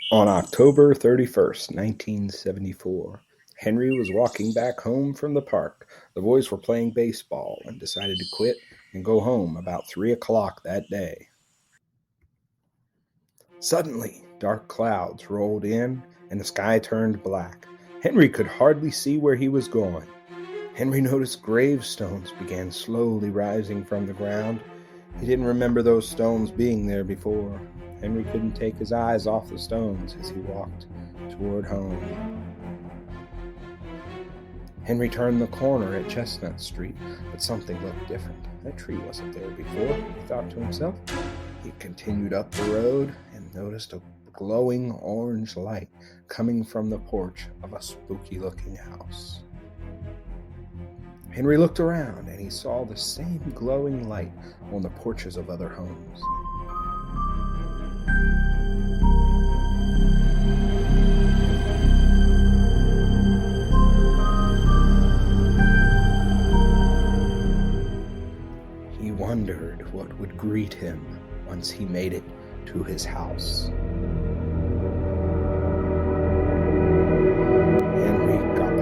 On October 31st, 1974, Henry was walking back home from the park. The boys were playing baseball and decided to quit and go home about 3 o'clock that day. Suddenly, dark clouds rolled in and the sky turned black. Henry could hardly see where he was going. Henry noticed gravestones began slowly rising from the ground. He didn't remember those stones being there before. Henry couldn't take his eyes off the stones as he walked toward home. Henry turned the corner at Chestnut Street, but something looked different. That tree wasn't there before, he thought to himself. He continued up the road and noticed a glowing orange light coming from the porch of a spooky-looking house. Henry looked around and he saw the same glowing light on the porches of other homes. He wondered what would greet him once he made it to his house. Henry got